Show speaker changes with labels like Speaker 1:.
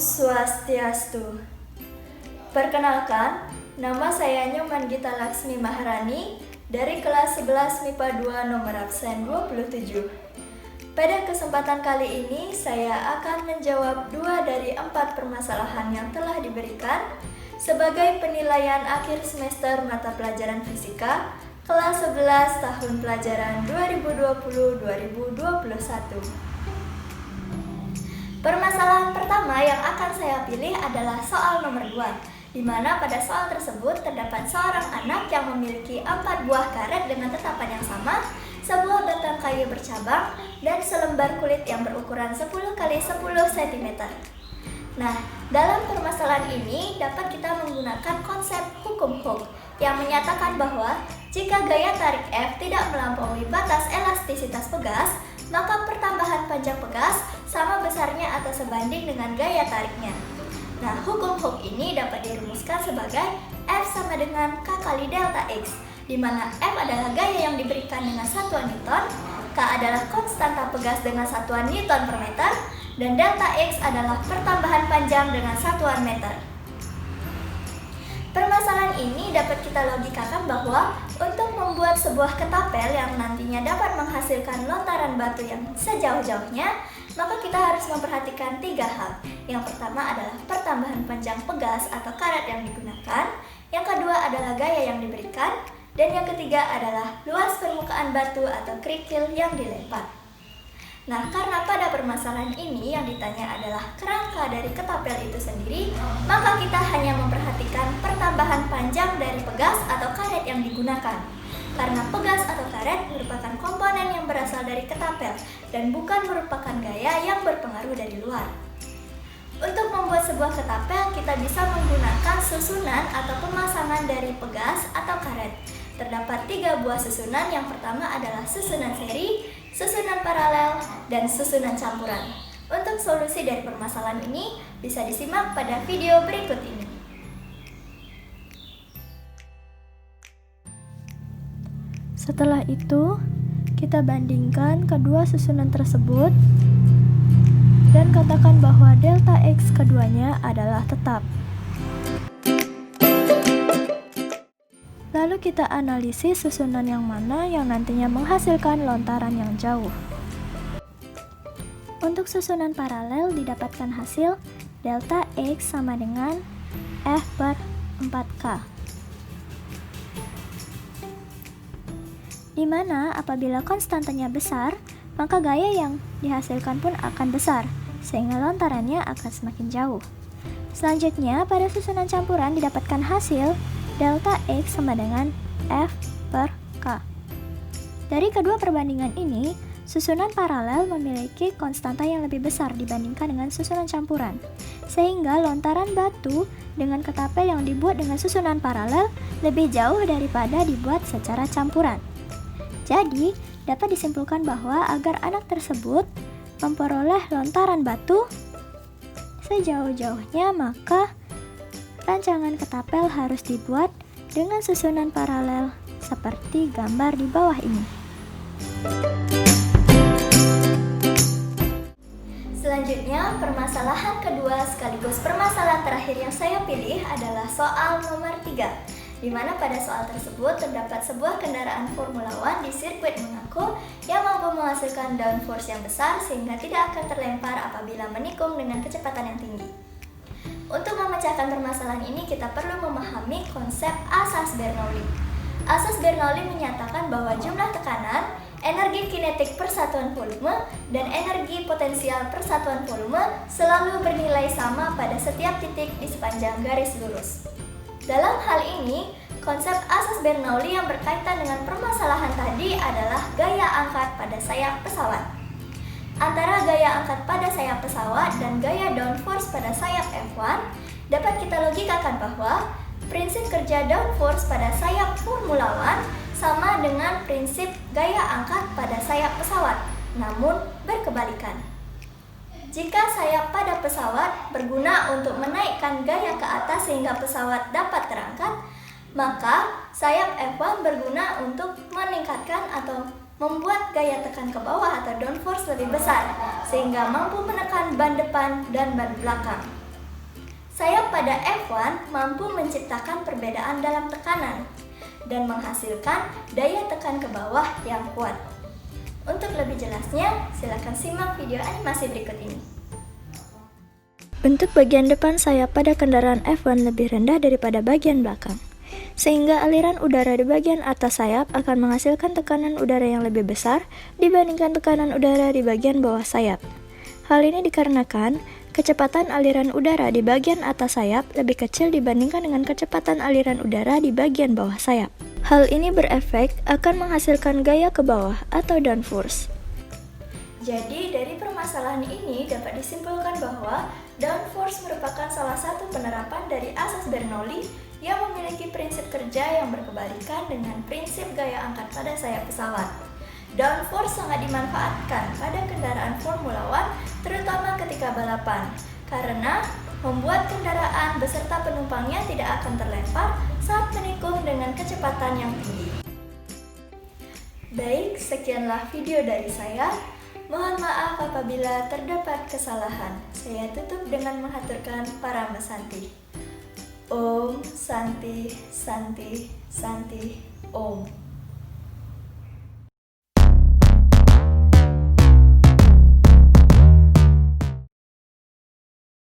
Speaker 1: Swastiastu. Perkenalkan, nama saya Nyoman Gita Laksmi Maharani dari kelas 11 MIPA 2 nomor absen 27. Pada kesempatan kali ini, saya akan menjawab 2 dari 4 permasalahan yang telah diberikan sebagai penilaian akhir semester mata pelajaran fisika kelas 11 tahun pelajaran 2020-2021. Permasalahan pertama yang akan saya pilih adalah soal nomor 2, di mana pada soal tersebut terdapat seorang anak yang memiliki 4 buah karet dengan tetapan yang sama, sebuah batang kayu bercabang, dan selembar kulit yang berukuran 10 x 10 cm. Nah, dalam permasalahan ini dapat kita menggunakan konsep hukum Hooke yang menyatakan bahwa jika gaya tarik F tidak melampaui batas elastisitas pegas, maka pertambahan panjang pegas sama besarnya atau sebanding dengan gaya tariknya. Nah, hukum Hooke ini dapat dirumuskan sebagai F sama dengan K kali delta X, di mana F adalah gaya yang diberikan dengan satuan Newton, K adalah konstanta pegas dengan satuan Newton per meter, dan delta X adalah pertambahan panjang dengan satuan meter. Permasalahan ini dapat kita logikakan bahwa untuk membuat sebuah ketapel yang nantinya dapat menghasilkan lontaran batu yang sejauh-jauhnya, maka kita harus memperhatikan 3 hal. Yang pertama adalah pertambahan panjang pegas atau karet yang digunakan, yang kedua adalah gaya yang diberikan, dan yang ketiga adalah luas permukaan batu atau kerikil yang dilempar. Nah, karena pada permasalahan ini yang ditanya adalah kerangka dari ketapel itu sendiri, maka kita hanya memperhatikan pertambahan panjang dari pegas atau karet yang digunakan. Karena pegas atau karet merupakan komponen yang berasal dari ketapel dan bukan merupakan gaya yang berpengaruh dari luar. Untuk membuat sebuah ketapel, kita bisa menggunakan susunan atau pemasangan dari pegas atau karet. Terdapat 3 buah susunan. Yang pertama adalah susunan seri, susunan paralel, dan susunan campuran. Untuk solusi dari permasalahan ini bisa disimak pada video berikut ini.
Speaker 2: Setelah itu, kita bandingkan kedua susunan tersebut dan katakan bahwa delta X keduanya adalah tetap. Lalu kita analisis susunan yang mana yang nantinya menghasilkan lontaran yang jauh. Untuk susunan paralel didapatkan hasil delta X sama dengan F per 4K. Di mana apabila konstantanya besar, maka gaya yang dihasilkan pun akan besar, sehingga lontarannya akan semakin jauh. Selanjutnya, pada susunan campuran didapatkan hasil delta X sama dengan F per K. Dari kedua perbandingan ini, susunan paralel memiliki konstanta yang lebih besar dibandingkan dengan susunan campuran, sehingga lontaran batu dengan ketapel yang dibuat dengan susunan paralel lebih jauh daripada dibuat secara campuran. Jadi, dapat disimpulkan bahwa agar anak tersebut memperoleh lontaran batu sejauh-jauhnya, maka rancangan ketapel harus dibuat dengan susunan paralel seperti gambar di bawah ini.
Speaker 1: Selanjutnya, permasalahan kedua sekaligus permasalahan terakhir yang saya pilih adalah soal nomor 3, di mana pada soal tersebut terdapat sebuah kendaraan Formula One di sirkuit Monaco yang mampu menghasilkan downforce yang besar sehingga tidak akan terlempar apabila menikung dengan kecepatan yang tinggi. Untuk memecahkan permasalahan ini, kita perlu memahami konsep asas Bernoulli. Asas Bernoulli menyatakan bahwa jumlah tekanan, energi kinetik per satuan volume, dan energi potensial per satuan volume selalu bernilai sama pada setiap titik di sepanjang garis lurus. Dalam hal ini, konsep asas Bernoulli yang berkaitan dengan permasalahan tadi adalah gaya angkat pada sayap pesawat. Antara gaya angkat pada sayap pesawat dan gaya downforce pada sayap F1, dapat kita logikakan bahwa prinsip kerja downforce pada sayap Formula One sama dengan prinsip gaya angkat pada sayap pesawat, namun berkebalikan. Jika sayap pada pesawat berguna untuk menaikkan gaya ke atas sehingga pesawat dapat terangkat, maka sayap F1 berguna untuk meningkatkan atau membuat gaya tekan ke bawah atau downforce lebih besar, sehingga mampu menekan ban depan dan ban belakang. sayap pada F1 mampu menciptakan perbedaan dalam tekanan dan menghasilkan daya tekan ke bawah yang kuat. Untuk lebih jelasnya, silakan simak video animasi berikut ini.
Speaker 2: Bentuk bagian depan sayap pada kendaraan F1 lebih rendah daripada bagian belakang, sehingga aliran udara di bagian atas sayap akan menghasilkan tekanan udara yang lebih besar dibandingkan tekanan udara di bagian bawah sayap. Hal ini dikarenakan kecepatan aliran udara di bagian atas sayap lebih kecil dibandingkan dengan kecepatan aliran udara di bagian bawah sayap. Hal ini berefek akan menghasilkan gaya ke bawah atau downforce.
Speaker 1: Jadi dari permasalahan ini dapat disimpulkan bahwa downforce merupakan salah satu penerapan dari asas Bernoulli yang memiliki prinsip kerja yang berkebalikan dengan prinsip gaya angkat pada sayap pesawat. Downforce sangat dimanfaatkan pada kendaraan Formula One, terutama ketika balapan, karena membuat kendaraan beserta penumpangnya tidak akan terlempar saat menikung dengan kecepatan yang tinggi. Baik, sekianlah video dari saya. Mohon maaf apabila terdapat kesalahan. Saya tutup dengan menghaturkan Parama Santi. Om Santi Santi Santi Om.